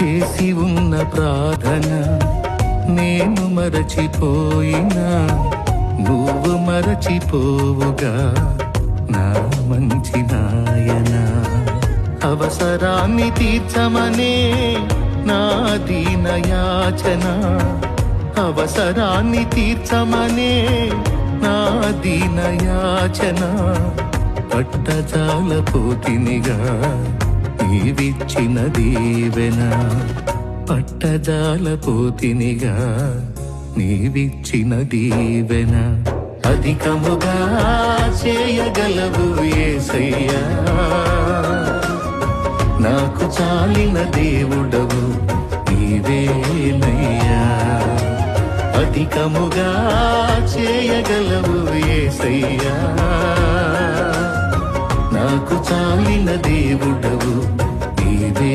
చేసి ఉన్న ప్రార్థన నేను మరచిపోయినా నువ్వు మరచిపోవుగా నా మంచి నాయనా. అవసరాన్ని తీర్చమనే నా దీన యాచన, అవసరాన్ని తీర్చమనే నా దీన యాచన. పట్టజాలపోతినిగా నీవిచ్చిన దీవెన, పట్టజాలపోతినిగా నీవిచ్చిన దీవెన. అధికముగా చేయగలవు యేసయ్యా, నాకు చాలిన దేవుడవు నీవేనయ్యా. అధికముగా చేయగలవు యేసయ్యా, నాకు చాలిన దేవుడవు నీవే.